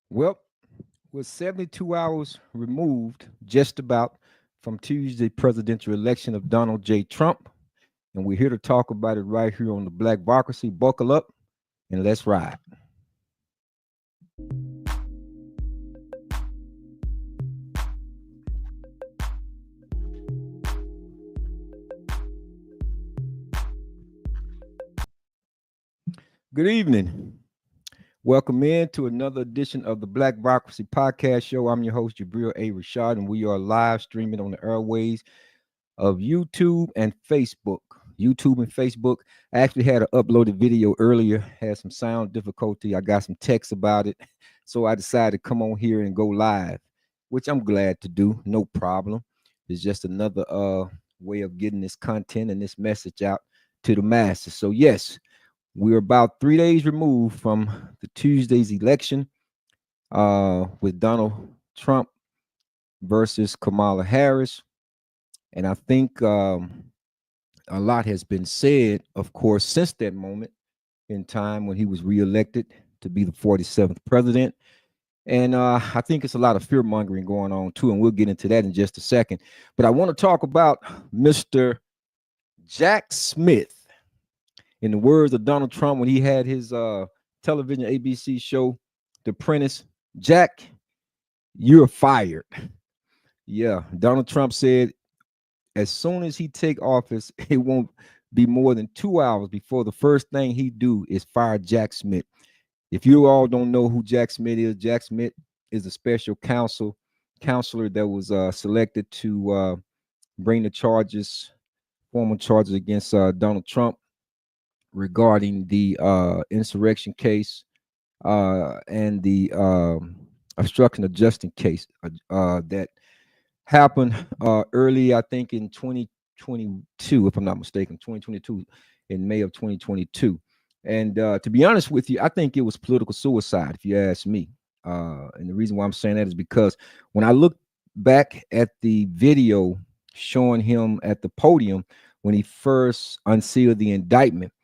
Well, we're 72 hours removed, just about, from Tuesday presidential election of Donald J. Trump, and we're here to talk about it right here on the Blac-Vocracy. Buckle up and let's ride. Good evening. Welcome in to another edition of the Blac-Vocracy podcast show. I'm your host, Jabril A. Rashad, and we are live streaming on the airways of YouTube and Facebook. YouTube and Facebook. I actually had an uploaded video earlier, had some sound difficulty. I got some text about it. So I decided to come on here and go live, which I'm glad to do. No problem. It's just another way of getting this content and this message out to the masses. So yes, we're about 3 days removed from the Tuesday's election with Donald Trump versus Kamala Harris. And I think a lot has been said, of course, since that moment in time when he was reelected to be the 47th president. And I think it's a lot of fear mongering going on, too. And we'll get into that in just a second. But I want to talk about Mr. Jack Smith. In the words of Donald Trump, when he had his television ABC show, The Apprentice, Jack, you're fired. Yeah, Donald Trump said as soon as he take office, it won't be more than 2 hours before the first thing he do is fire Jack Smith. If you all don't know who Jack Smith is a special counselor that was selected to bring the formal charges against Donald Trump regarding the insurrection case and the obstruction of justice case that happened early, I think, in 2022, if I'm not mistaken, 2022, in May of 2022. And to be honest with you, I think it was political suicide, if you ask me. And the reason why I'm saying that is because when I look back at the video showing him at the podium when he first unsealed the indictment,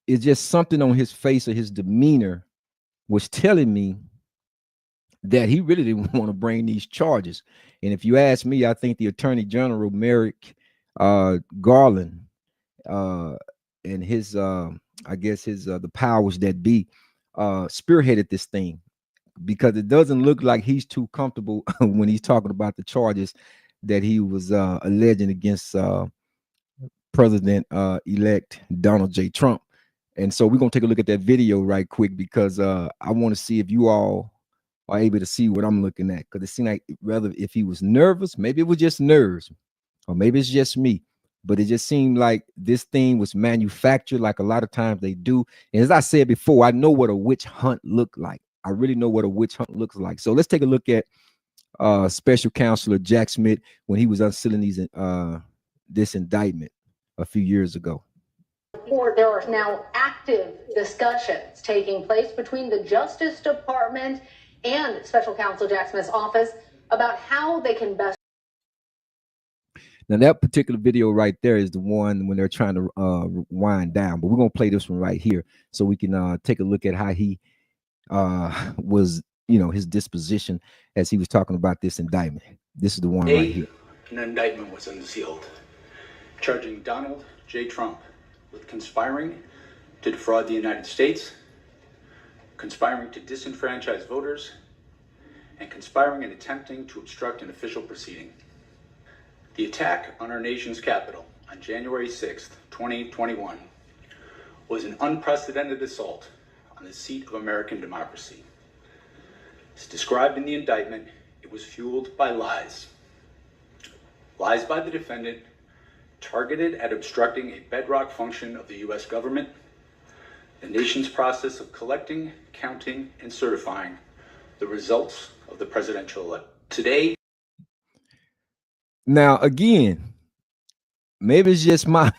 it's just something on his face or his demeanor was telling me that he really didn't want to bring these charges. And if you ask me, I think the Attorney General, Merrick Garland, and his, I guess the powers that be, spearheaded this thing, because it doesn't look like he's too comfortable when he's talking about the charges that he was alleging against President-elect Donald J. Trump. And so we're going to take a look at that video right quick, because I want to see if you all are able to see what I'm looking at, because it seemed like rather if he was nervous, maybe it was just nerves, or maybe it's just me, but it just seemed like this thing was manufactured, like a lot of times they do. And as I said before, I know what a witch hunt looked like. I really know what a witch hunt looks like. So let's take a look at Special Counselor Jack Smith when he was unsealing this indictment a few years ago. There are now active discussions taking place between the Justice Department and Special Counsel Jack Smith's office about how they can best. Now, that particular video right there is the one when they're trying to wind down, but we're going to play this one right here so we can take a look at how he was, his disposition as he was talking about this indictment. This is the one right here. An indictment was unsealed, charging Donald J. Trump with conspiring to defraud the United States, conspiring to disenfranchise voters, and conspiring and attempting to obstruct an official proceeding. The attack on our nation's capital on January 6th, 2021 was an unprecedented assault on the seat of American democracy. As described in the indictment, it was fueled by lies. Lies by the defendant targeted at obstructing a bedrock function of the U.S. government, the nation's process of collecting, counting, and certifying the results of the presidential election. Today. Now, again, maybe it's just my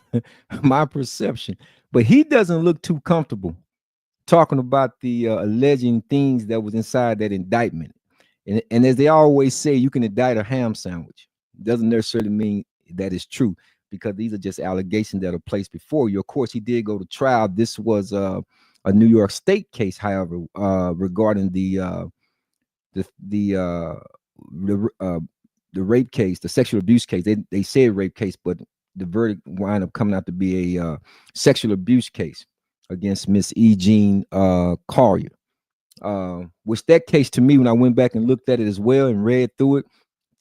perception, but he doesn't look too comfortable talking about the alleging things that was inside that indictment. And as they always say, you can indict a ham sandwich. Doesn't necessarily mean that it's true, because these are just allegations that are placed before you. Of course, he did go to trial. This was a New York State case, however, regarding the the the rape case, the sexual abuse case. They said rape case, but the verdict wound up coming out to be a sexual abuse case against Miss E. Jean Collier. Which that case to me, when I went back and looked at it as well and read through it,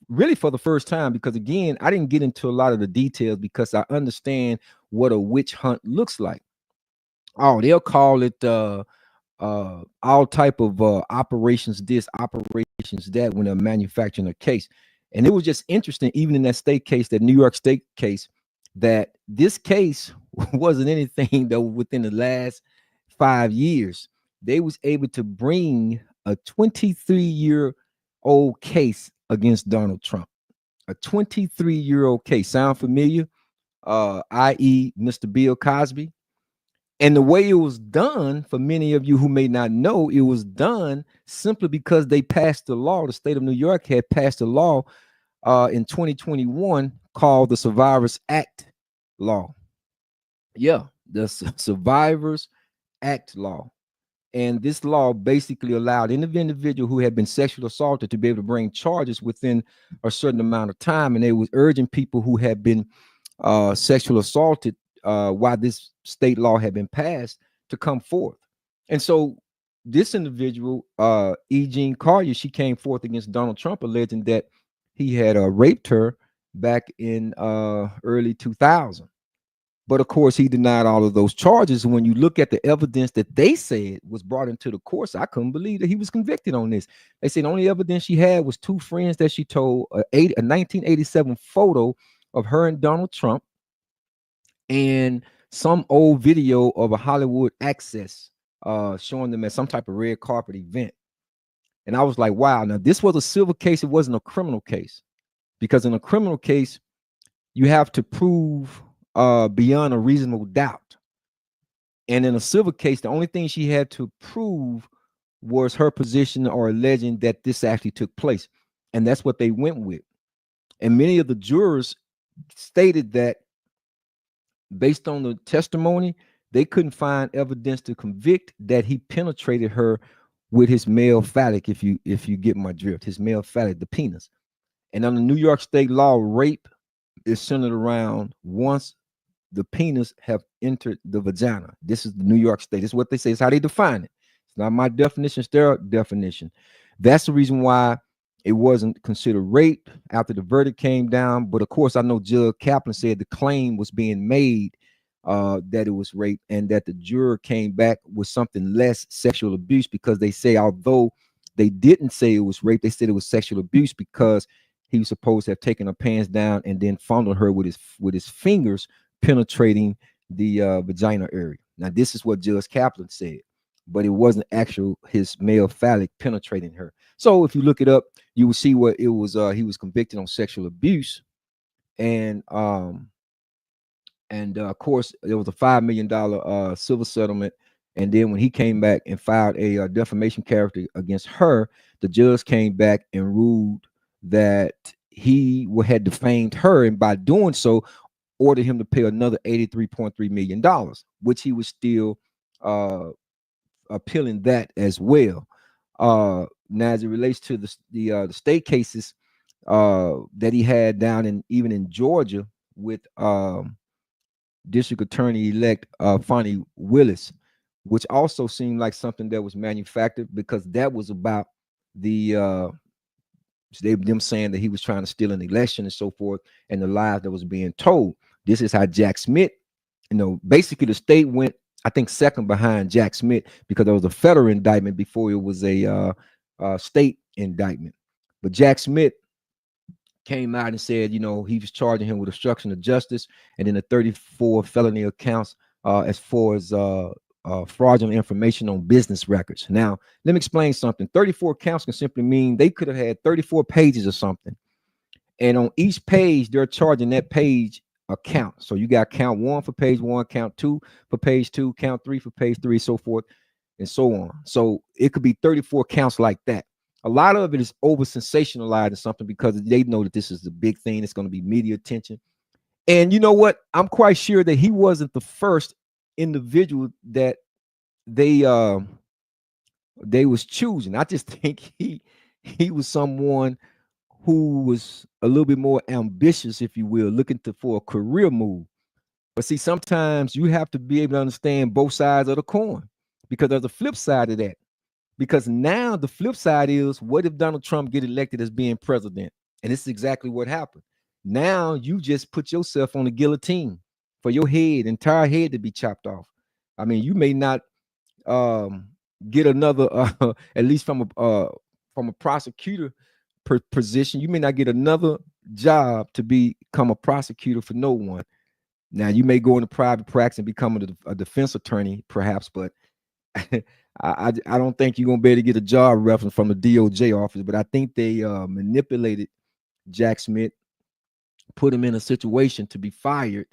really for the first time, because again, I didn't get into a lot of the details because I understand what a witch hunt looks like. Oh, they'll call it all type of operations this, operations that when they're manufacturing a case. And it was just interesting, even in that state case, that New York State case, that this case wasn't anything that within the last 5 years. They was able to bring a 23-year-old case against Donald Trump. A 23-year-old case. Sound familiar? I.e. Mr. Bill Cosby. And the way it was done, for many of you who may not know, it was done simply because they passed the law. The state of New York had passed a law in 2021 called the Survivors Act law. Yeah, the Survivors Act law. And this law basically allowed any individual who had been sexually assaulted to be able to bring charges within a certain amount of time. And they was urging people who had been sexually assaulted while this state law had been passed to come forth. And so this individual, E. Jean Collier, she came forth against Donald Trump, alleging that he had raped her back in early 2000. But of course, he denied all of those charges. When you look at the evidence that they said was brought into the courts, I couldn't believe that he was convicted on this. They said the only evidence she had was two friends that she told a 1987 photo of her and Donald Trump, and some old video of a Hollywood Access showing them at some type of red carpet event. And I was like, wow. Now, this was a civil case. It wasn't a criminal case, because in a criminal case, you have to prove beyond a reasonable doubt. And in a civil case, the only thing she had to prove was her position or alleging that this actually took place. And that's what they went with. And many of the jurors stated that based on the testimony, they couldn't find evidence to convict that he penetrated her with his male phallic, if you get my drift, his male phallic, the penis. And under New York state law, rape is centered around once the penis have entered the vagina. This is the New York state. This is what they say. It's how they define it. It's not my definition, it's their definition. That's the reason why it wasn't considered rape after the verdict came down. But of course, I know Judge Kaplan said the claim was being made that it was rape, and that the juror came back with something less, sexual abuse, because they say, although they didn't say it was rape, they said it was sexual abuse because he was supposed to have taken her pants down and then fondled her with his fingers, penetrating the vagina area. Now, this is what Judge Kaplan said, but it wasn't actual his male phallic penetrating her. So if you look it up, you will see what it was. He was convicted on sexual abuse, and of course, there was a $5 million civil settlement. And then when he came back and filed a defamation character against her, the judge came back and ruled that he had defamed her, and by doing so, ordered him to pay another $83.3 million, which he was still appealing that as well. Now, as it relates to the state cases that he had down even in Georgia with District Attorney-elect Fonnie Willis, which also seemed like something that was manufactured, because that was about them saying that he was trying to steal an election and so forth, and the lies that was being told. This is how Jack Smith, basically the state went, I think, second behind Jack Smith, because there was a federal indictment before it was a state indictment. But Jack Smith came out and said, he was charging him with obstruction of justice, and then the 34 felony accounts as far as fraudulent information on business records. Now, let me explain something. 34 counts can simply mean they could have had 34 pages or something, and on each page they're charging that page a count. So you got count 1 for page 1, count 2 for page 2, count 3 for page 3, so forth and so on. So it could be 34 counts like that. A lot of it is over sensationalized or something, because they know that this is the big thing. It's going to be media attention. And you know what? I'm quite sure that he wasn't the first individual that they was choosing. I just think he he was someone who was a little bit more ambitious, if you will, looking for a career move. But see, sometimes you have to be able to understand both sides of the coin, because there's a flip side of that. Because now the flip side is, what if Donald Trump get elected as being president? And this is exactly what happened. Now you just put yourself on the guillotine for your entire head to be chopped off. I mean, you may not get another, at least from a prosecutor position, you may not get another job to become a prosecutor for no one. Now you may go into private practice and become a defense attorney, perhaps, but I don't think you're gonna be able to get a job reference from the DOJ office. But I think they manipulated Jack Smith, put him in a situation to be fired,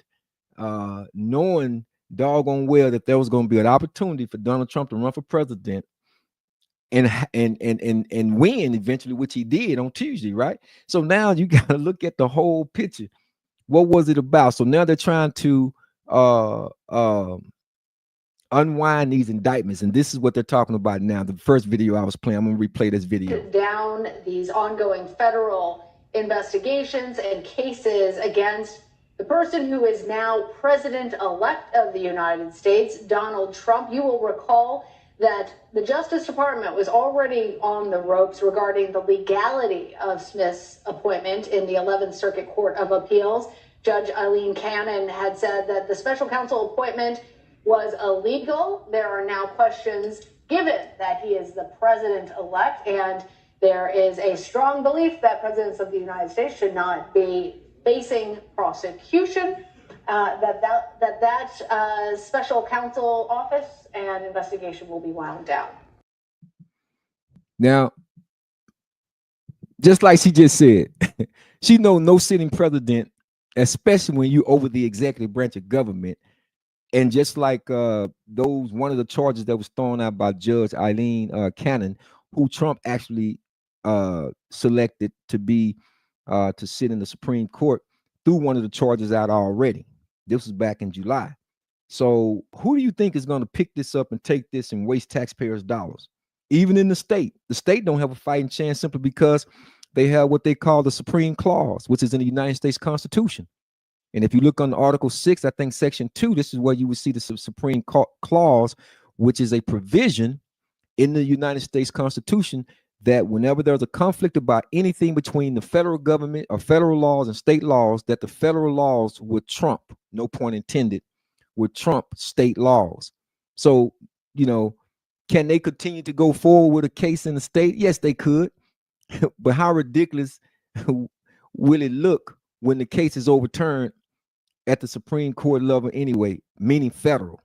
knowing doggone well that there was going to be an opportunity for Donald Trump to run for president and win eventually, which he did on Tuesday, right? So now you got to look at the whole picture. What was it about? So now they're trying to unwind these indictments, and this is what they're talking about now. The first video I was playing, I'm going to replay this video. Down these ongoing federal investigations and cases against the person who is now president-elect of the United States, Donald Trump. You will recall that the Justice Department was already on the ropes regarding the legality of Smith's appointment in the 11th Circuit Court of Appeals. Judge Eileen Cannon had said that the special counsel appointment was illegal. There are now questions, given that he is the president-elect, and there is a strong belief that presidents of the United States should not be facing prosecution, that special counsel office and investigation will be wound down. Now, just like she just said, she knows no sitting president, especially when you over the executive branch of government. And just like one of the charges that was thrown out by Judge Eileen Cannon, who Trump actually selected to be to sit in the Supreme Court, threw one of the charges out already. This was back in July. So who do you think is going to pick this up and take this and waste taxpayers' dollars? Even in the state don't have a fighting chance, simply because they have what they call the Supreme Clause, which is in the United States Constitution. And if you look on Article 6, I think Section 2, this is where you would see the Supreme Clause, which is a provision in the United States Constitution that whenever there's a conflict about anything between the federal government or federal laws and state laws, that the federal laws would trump, no pun intended, would trump state laws. So, can they continue to go forward with a case in the state? Yes, they could. But how ridiculous will it look when the case is overturned at the Supreme Court level anyway, meaning federal?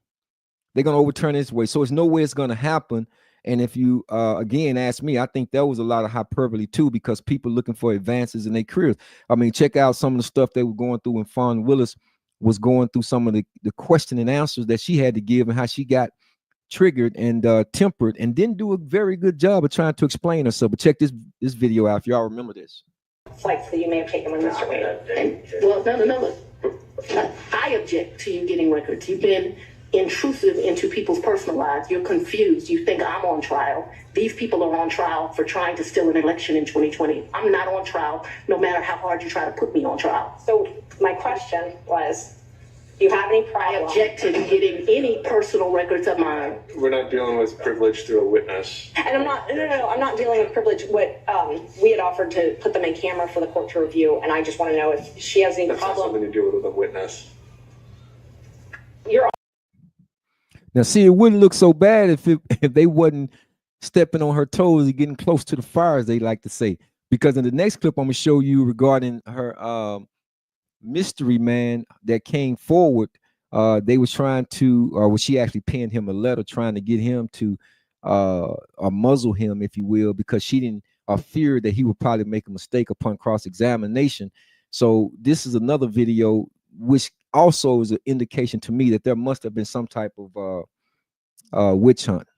They're going to overturn it this way. So there's no way it's going to happen. And if you, again, ask me, I think there was a lot of hyperbole too, because people looking for advances in their careers. I mean, check out some of the stuff they were going through when Fawn Willis was going through some of the question and answers that she had to give, and how she got triggered and tempered and didn't do a very good job of trying to explain herself. But check this video out if y'all remember this. Flights that you may have taken when Mr. Wade. Well, no. I object to you getting records. You've been intrusive into people's personal lives. You're confused. You think I'm on trial. These people are on trial for trying to steal an election in 2020. I'm not on trial, no matter how hard you try to put me on trial. So my question was, do you have any problem? I object to getting any personal records of mine. We're not dealing with privilege through a witness. And I'm not, no, I'm not dealing with privilege. What we had offered to put them in camera for the court to review, and I just want to know if she has any That's problem. not something to do with a witness. You're Now, see, it wouldn't look so bad if they wasn't stepping on her toes and getting close to the fire, as they like to say. Because in the next clip, I'm going to show you regarding her mystery man that came forward. They was trying to, or was she actually penned him a letter trying to get him to muzzle him, if you will, because she didn't fear that he would probably make a mistake upon cross-examination. So this is another video, which also is an indication to me that there must have been some type of witch hunt.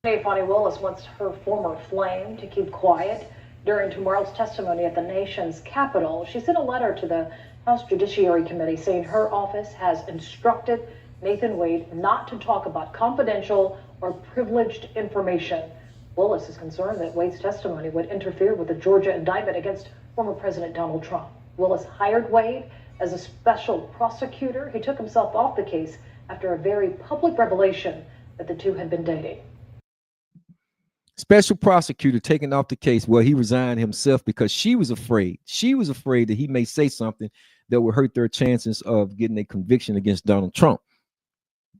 Fani Willis wants her former flame to keep quiet during tomorrow's testimony at the nation's capital. She sent a letter to the House Judiciary Committee saying her office has instructed Nathan Wade not to talk about confidential or privileged information. Willis is concerned that Wade's testimony would interfere with the Georgia indictment against former President Donald Trump. Willis hired Wade as a special prosecutor. He took himself off the case after a very public revelation that the two had been dating. Special prosecutor taking off the case. Well, he resigned himself because she was afraid. She was afraid that he may say something that would hurt their chances of getting a conviction against Donald Trump.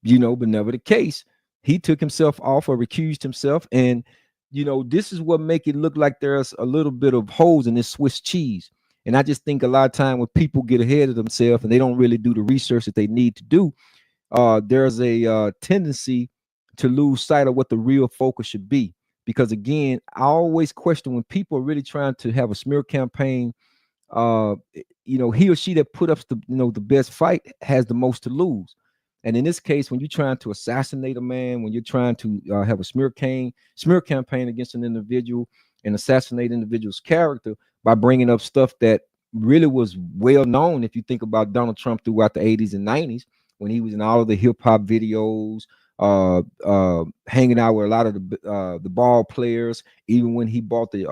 You know, but never the case. He took himself off or recused himself. And, you know, this is what make it look like there's a little bit of holes in this Swiss cheese. And I just think a lot of time when people get ahead of themselves and they don't really do the research that they need to do, there's a tendency to lose sight of what the real focus should be. Because again, I always question when people are really trying to have a smear campaign, you know, he or she that put up the, you know, the best fight has the most to lose. And in this case, when you're trying to assassinate a man, when you're trying to have a smear campaign against an individual and assassinate individual's character by bringing up stuff that really was well known, if you think about Donald Trump throughout the 80s and 90s, when he was in all of the hip hop videos, hanging out with a lot of the ball players, even when he bought the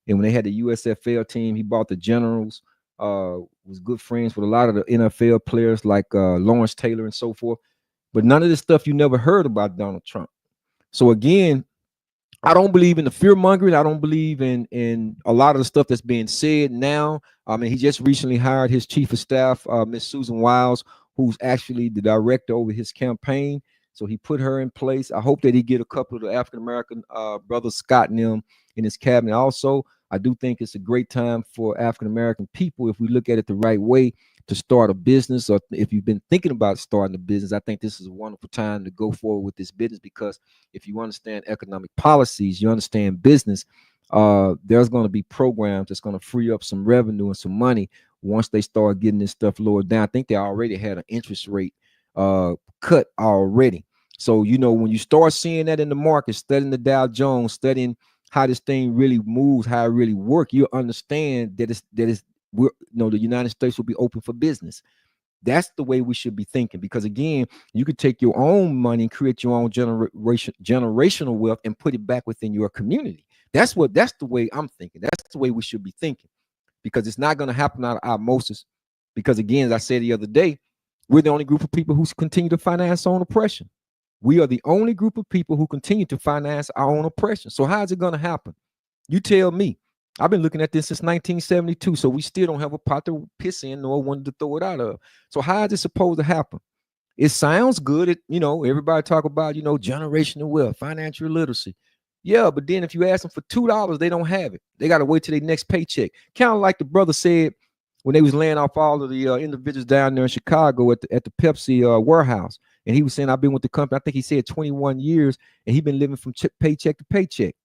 and when they had the USFL team, he bought the Generals, was good friends with a lot of the NFL players like Lawrence Taylor and so forth. But none of this stuff you never heard about Donald Trump. So again, I don't believe in the fear mongering. I don't believe in a lot of the stuff that's being said now. I mean, he just recently hired his chief of staff, Miss Susan Wiles, who's actually the director over his campaign. So he put her in place. I hope that he get a couple of the African-American brothers, Scott and them, in his cabinet. Also, I do think it's a great time for African-American people, if we look at it the right way, to start a business, or if you've been thinking about starting a business, I think this is a wonderful time to go forward with this business, because if you understand economic policies, you understand business, there's going to be programs that's going to free up some revenue and some money once they start getting this stuff lowered down. I think they already had an interest rate cut already. So, you know, when you start seeing that in the market, studying the Dow Jones, studying how this thing really moves, how it really works, you understand that we're, you know, the United States will be open for business. That's the way we should be thinking, because again, you could take your own money and create your own generational wealth and put it back within your community. That's the way I'm thinking. That's the way we should be thinking, because it's not going to happen out of osmosis. Because again, as I said the other day, we're the only group of people who continue to finance our own oppression. We are the only group of people who continue to finance our own oppression. So how is it going to happen? You tell me. I've been looking at this since 1972, so we still don't have a pot to piss in nor one to throw it out of. So how is it supposed to happen? It sounds good. You know, everybody talk about, you know, generational wealth, financial literacy. Yeah, but then if you ask them for $2, they don't have it. They got to wait till their next paycheck. Kind of like the brother said when they was laying off all of the individuals down there in Chicago at the Pepsi warehouse. And he was saying, I've been with the company, I think he said 21 years, and he's been living from paycheck to paycheck.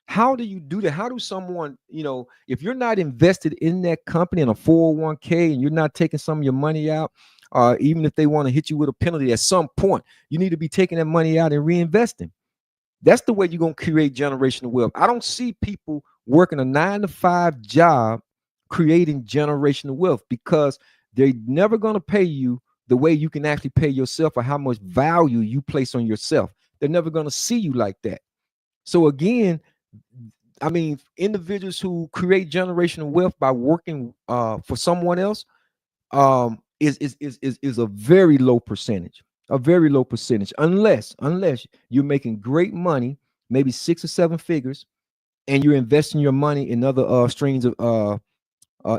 How do you do that? How do someone, you know, if you're not invested in that company in a 401k and you're not taking some of your money out, even if they want to hit you with a penalty at some point, you need to be taking that money out and reinvesting. That's the way you're going to create generational wealth. I don't see people working a 9-to-5 job creating generational wealth, because they're never going to pay you the way you can actually pay yourself, or how much value you place on yourself. They're never going to see you like that. So again, I mean, individuals who create generational wealth by working for someone else is a very low percentage, unless you're making great money, maybe 6 or 7 figures, and you're investing your money in other streams of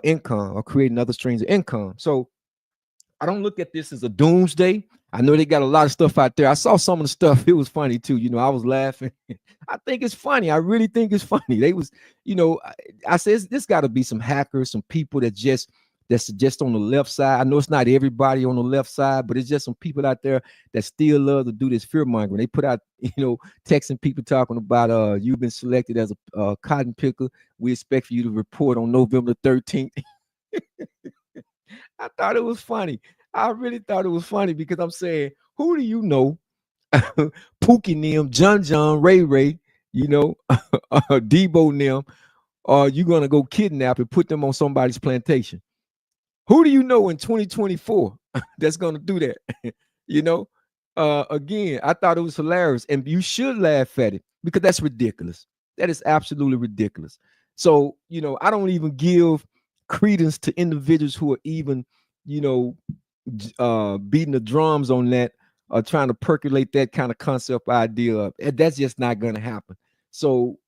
income, or creating other streams of income. So I don't look at this as a doomsday. I know they got a lot of stuff out there. I saw some of the stuff. It was funny too. You know, I was laughing. I think it's funny. I really think it's funny. They was, you know, I said, this got to be some hackers, some people that's just on the left side. I know it's not everybody on the left side, but it's just some people out there that still love to do this fear mongering. They put out, you know, texting people talking about, you've been selected as a cotton picker. We expect for you to report on November 13th. I thought it was funny. I really thought it was funny, because I'm saying, who do you know, Pookie Nim, John, Ray, you know, Debo Nim, are you going to go kidnap and put them on somebody's plantation? Who do you know in 2024 that's going to do that? You know, Again, I thought it was hilarious, and you should laugh at it because that's ridiculous. That is absolutely ridiculous. So, I don't even give credence to individuals who are even, you know, beating the drums on that, or trying to percolate that kind of concept idea up. That's just not going to happen. So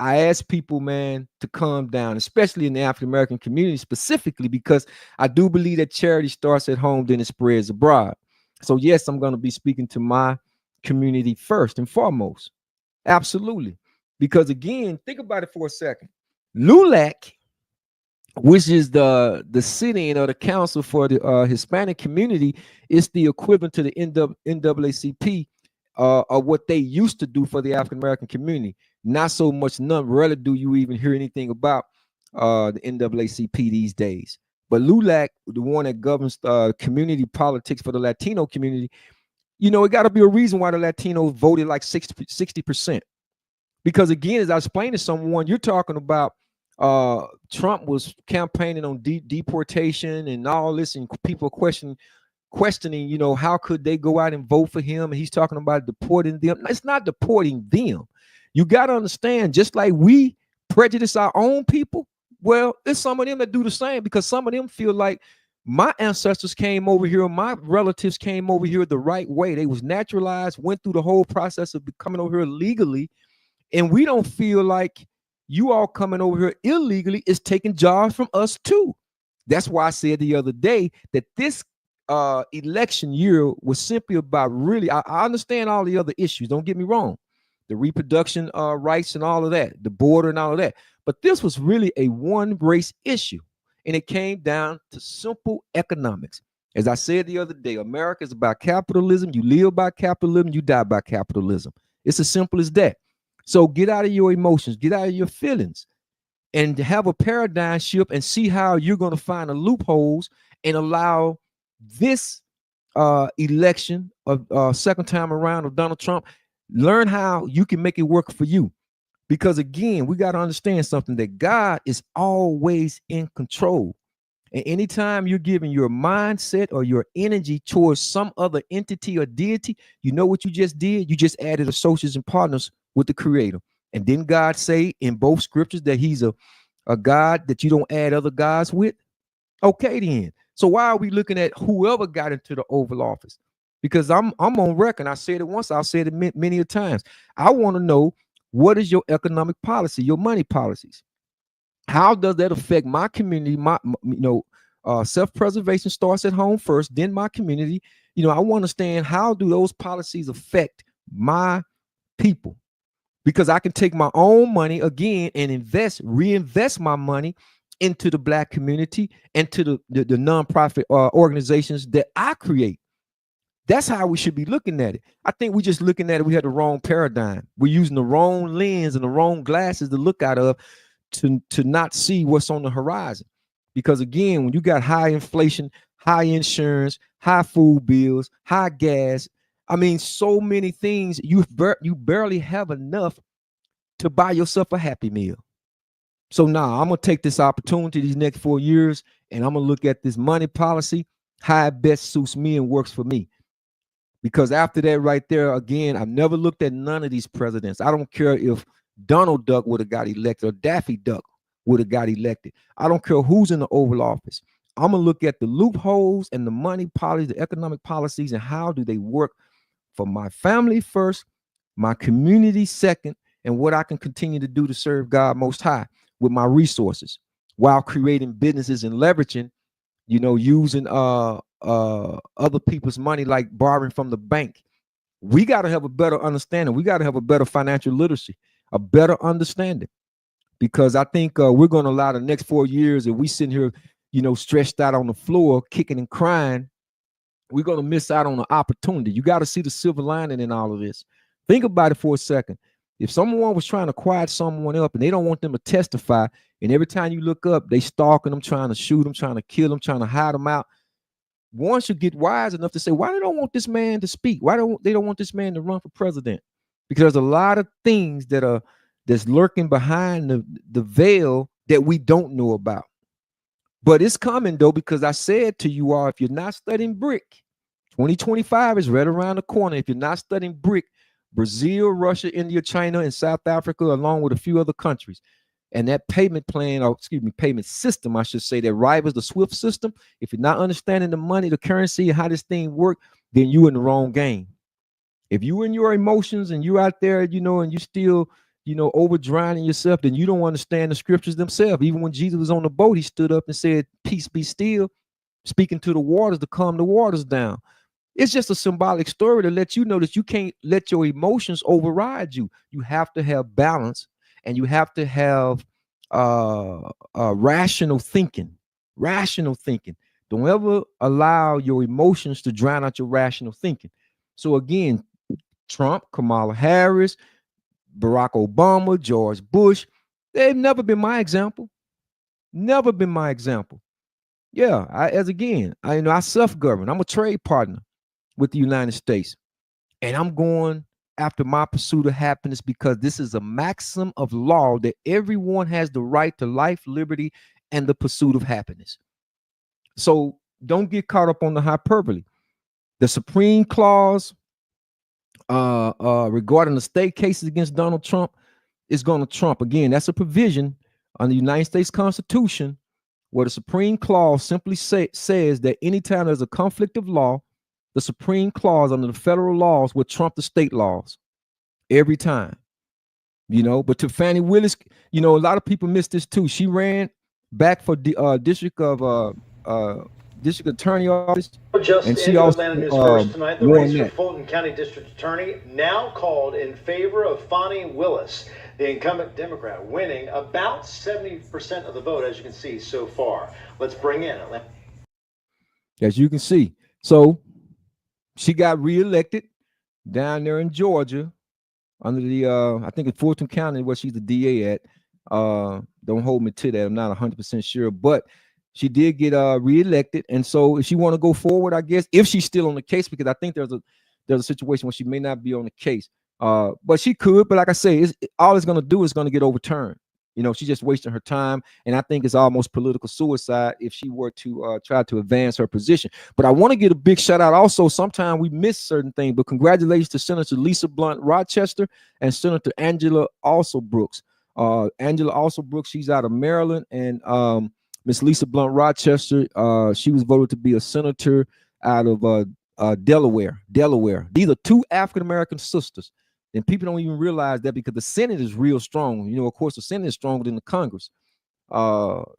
I ask people, man, to calm down, especially in the African American community specifically, because I do believe that charity starts at home, then it spreads abroad. So yes, I'm going to be speaking to my community first and foremost. Absolutely. Because again, think about it for a second. LULAC, which is the sitting or the council for the Hispanic community, is the equivalent to the NAACP, or what they used to do for the African American community. Not so much, none, rarely do you even hear anything about the NAACP these days. But LULAC, the one that governs community politics for the Latino community, it got to be a reason why the Latinos voted like 60%. Because again, as I explained to someone, you're talking about Trump was campaigning on deportation and all this, and people questioning, how could they go out and vote for him? And he's talking about deporting them. It's not deporting them. You got to understand, just like we prejudice our own people, well, there's some of them that do the same, because some of them feel like my ancestors came over here, my relatives came over here the right way. They was naturalized, went through the whole process of coming over here legally, and we don't feel like you all coming over here illegally is taking jobs from us too. That's why I said the other day that this election year was simply about really, I understand all the other issues, don't get me wrong, the reproduction rights and all of that, the border and all of that, but this was really a one race issue, and it came down to simple economics. As I said the other day, America is about capitalism. You live by capitalism, you die by capitalism. It's as simple as that. So get out of your emotions, get out of your feelings, and have a paradigm shift and see how you're going to find the loopholes and allow this election of second time around of Donald Trump, learn how you can make it work for you. Because again, we got to understand something, that God is always in control. And anytime you're giving your mindset or your energy towards some other entity or deity, you know what you just did? You just added associates and partners with the Creator. And didn't God say in both scriptures that he's a God that you don't add other gods with? Okay, then. So why are we looking at whoever got into the Oval Office? Because I'm on record. I said it once, I'll say it many a times. I want to know, what is your economic policy, your money policies? How does that affect my community? Self-preservation starts at home first, then my community. I want to understand, how do those policies affect my people? Because I can take my own money again and reinvest my money into the Black community and to the nonprofit organizations that I create. That's how we should be looking at it. I think we're just looking at it, we had the wrong paradigm. We're using the wrong lens and the wrong glasses to look out of, to not see what's on the horizon. Because again, when you got high inflation, high insurance, high food bills, high gas, I mean, so many things, you barely have enough to buy yourself a Happy Meal. So now I'm going to take this opportunity these next 4 years, and I'm going to look at this money policy, how it best suits me and works for me. Because after that right there, again, I've never looked at none of these presidents. I don't care if Donald Duck would have got elected or Daffy Duck would have got elected. I don't care who's in the Oval Office. I'm going to look at the loopholes and the money policy, the economic policies, and how do they work for my family first, my community second, and what I can continue to do to serve God Most High with my resources while creating businesses and leveraging, using other people's money, like borrowing from the bank. We got to have a better understanding. We got to have a better financial literacy, a better understanding, because I think we're going to allow the next 4 years, if we sitting here, stretched out on the floor, kicking and crying, we're going to miss out on the opportunity. You got to see the silver lining in all of this. Think about it for a second. If someone was trying to quiet someone up and they don't want them to testify, and every time you look up, they stalking them, trying to shoot them, trying to kill them, trying to hide them out. Once you get wise enough to say, why they don't want this man to speak? Why they don't want this man to run for president? Because there's a lot of things that's lurking behind the veil that we don't know about. But it's coming though, because I said to you all, if you're not studying brick, 2025 is right around the corner. If you're not studying BRIC, Brazil, Russia, India, China, and South Africa, along with a few other countries. And that payment plan, or excuse me, payment system, I should say, that rivals the SWIFT system. If you're not understanding the money, the currency, and how this thing works, then you're in the wrong game. If you in your emotions and you're out there, you know, and you still, you know, over drowning yourself, then you don't understand the scriptures themselves. Even when Jesus was on the boat, he stood up and said, "Peace be still," speaking to the waters to calm the waters down. It's just a symbolic story to let you know that you can't let your emotions override you. You have to have balance, and you have to have rational thinking. Rational thinking. Don't ever allow your emotions to drown out your rational thinking. So again, Trump, Kamala Harris, Barack Obama, George Bush, they've never been my example. Never been my example. Yeah, I self-govern. I'm a trade partner with the United States. And I'm going after my pursuit of happiness because this is a maxim of law that everyone has the right to life, liberty, and the pursuit of happiness. So don't get caught up on the hyperbole. The Supreme Clause regarding the state cases against Donald Trump is going to trump. Again, that's a provision on the United States Constitution where the Supreme Clause simply says that anytime there's a conflict of law, the Supreme Clause under the federal laws will trump the state laws every time, you know. But to Fannie Willis, you know, a lot of people miss this too. She ran back for the district attorney office, and she also Atlanta News First tonight. The race for Fulton County District Attorney now called in favor of Fannie Willis, the incumbent Democrat, winning about 70% of the vote, as you can see so far. Let's bring in Atlanta. As you can see, so she got reelected down there in Georgia under the I think it's Fulton County where she's the DA at. Don't hold me to that. I'm not 100% sure, but she did get reelected. And so if she want to go forward, I guess, if she's still on the case, because I think there's a situation where she may not be on the case. But she could, but like I say, all it's going to do is going to get overturned. You know, she's just wasting her time. And I think it's almost political suicide if she were to try to advance her position. But I want to get a big shout out. Also, sometimes we miss certain things, but congratulations to Senator Lisa Blunt Rochester and Senator Angela Alsobrooks. Angela Alsobrooks, she's out of Maryland, and Miss Lisa Blunt Rochester, she was voted to be a senator out of Delaware. These are two African-American sisters. And people don't even realize that because the Senate is real strong. You know, of course, the Senate is stronger than the Congress,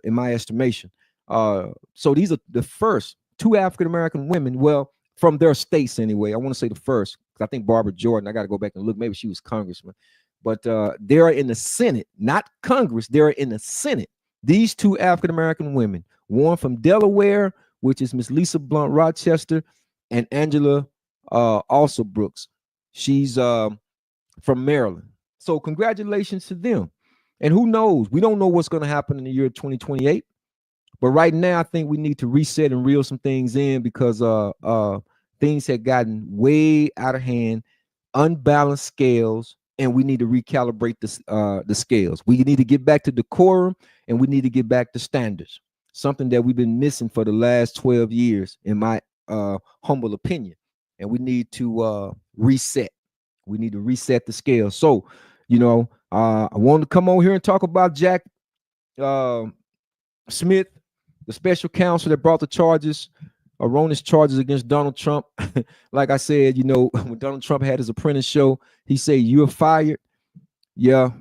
in my estimation. So these are the first two African-American women, well, from their states anyway. I want to say the first, because I think Barbara Jordan, I got to go back and look, maybe she was congressman. But they're in the Senate, not Congress. They're in the Senate. These two African-American women, one from Delaware, which is Miss Lisa Blunt Rochester, and Angela Alsobrooks. She's from Maryland. So congratulations to them. And who knows? We don't know what's going to happen in the year 2028. But right now, I think we need to reset and reel some things in because things had gotten way out of hand, unbalanced scales, and we need to recalibrate the scales. We need to get back to decorum, and we need to get back to standards, something that we've been missing for the last 12 years, in my humble opinion. And we need to reset. We need to reset the scale. So, you know, I wanted to come on here and talk about Jack Smith, the special counsel that brought the charges, erroneous charges against Donald Trump. Like I said, you know, when Donald Trump had his Apprentice show, he said, "You're fired." Yeah,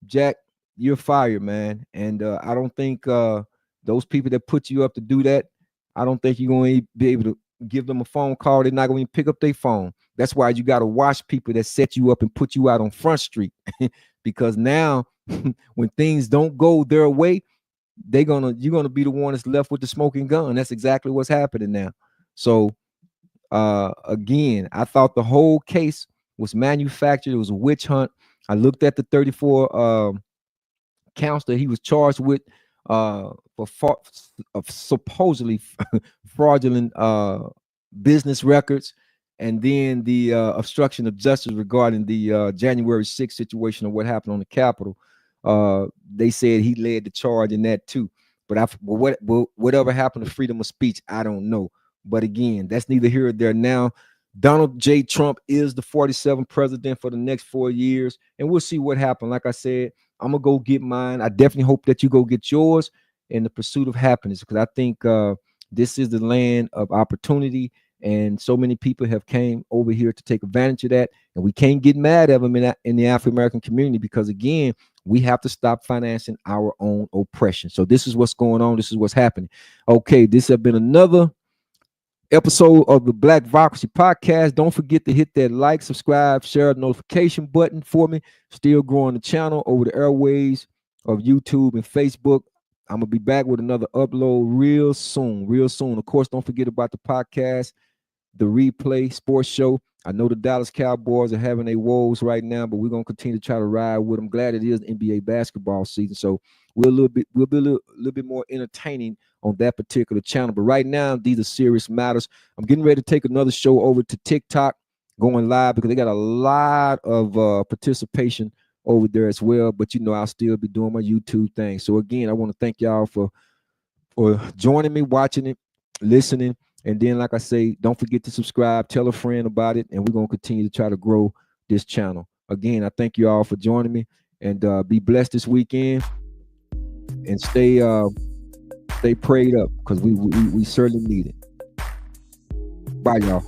Jack, you're fired, man. And I don't think those people that put you up to do that, I don't think you're going to be able to give them a phone call. They're not going to pick up their phone. That's why you got to watch people that set you up and put you out on Front Street, because now when things don't go their way, you're gonna be the one that's left with the smoking gun. That's exactly what's happening now. So again, I thought the whole case was manufactured. It was a witch hunt. I looked at the 34 counts that he was charged with for supposedly fraudulent business records, and then the obstruction of justice regarding the January 6th situation of what happened on the Capitol. They said he led the charge in that too. But whatever happened to freedom of speech, I don't know. But again, that's neither here or there. Now, Donald J. Trump is the 47th president for the next 4 years, and we'll see what happens. Like I said, I'm gonna go get mine. I definitely hope that you go get yours in the pursuit of happiness, because I think this is the land of opportunity, and so many people have came over here to take advantage of that, and we can't get mad at them in the African-American community, because again, we have to stop financing our own oppression. So this is what's going on. This is what's happening. Okay, this has been another episode of the Blac-Vocracy podcast. Don't forget to hit that like, subscribe, share, notification button for me. Still growing the channel over the airways of YouTube and Facebook. I'm gonna be back with another upload real soon. Of course, don't forget about the podcast, the replay sports show. I know the Dallas Cowboys are having their woes right now, but we're gonna continue to try to ride with them. Glad it is NBA basketball season, so we'll be a little bit more entertaining on that particular channel. But right now, these are serious matters. I'm getting ready to take another show over to TikTok, going live, because they got a lot of participation over there as well. But you know, I'll still be doing my YouTube thing. So again, I want to thank y'all for joining me, watching it, listening. And then, like I say, don't forget to subscribe, tell a friend about it, and we're going to continue to try to grow this channel. Again, I thank you all for joining me, and be blessed this weekend, and stay prayed up, because we certainly need it. Bye, y'all.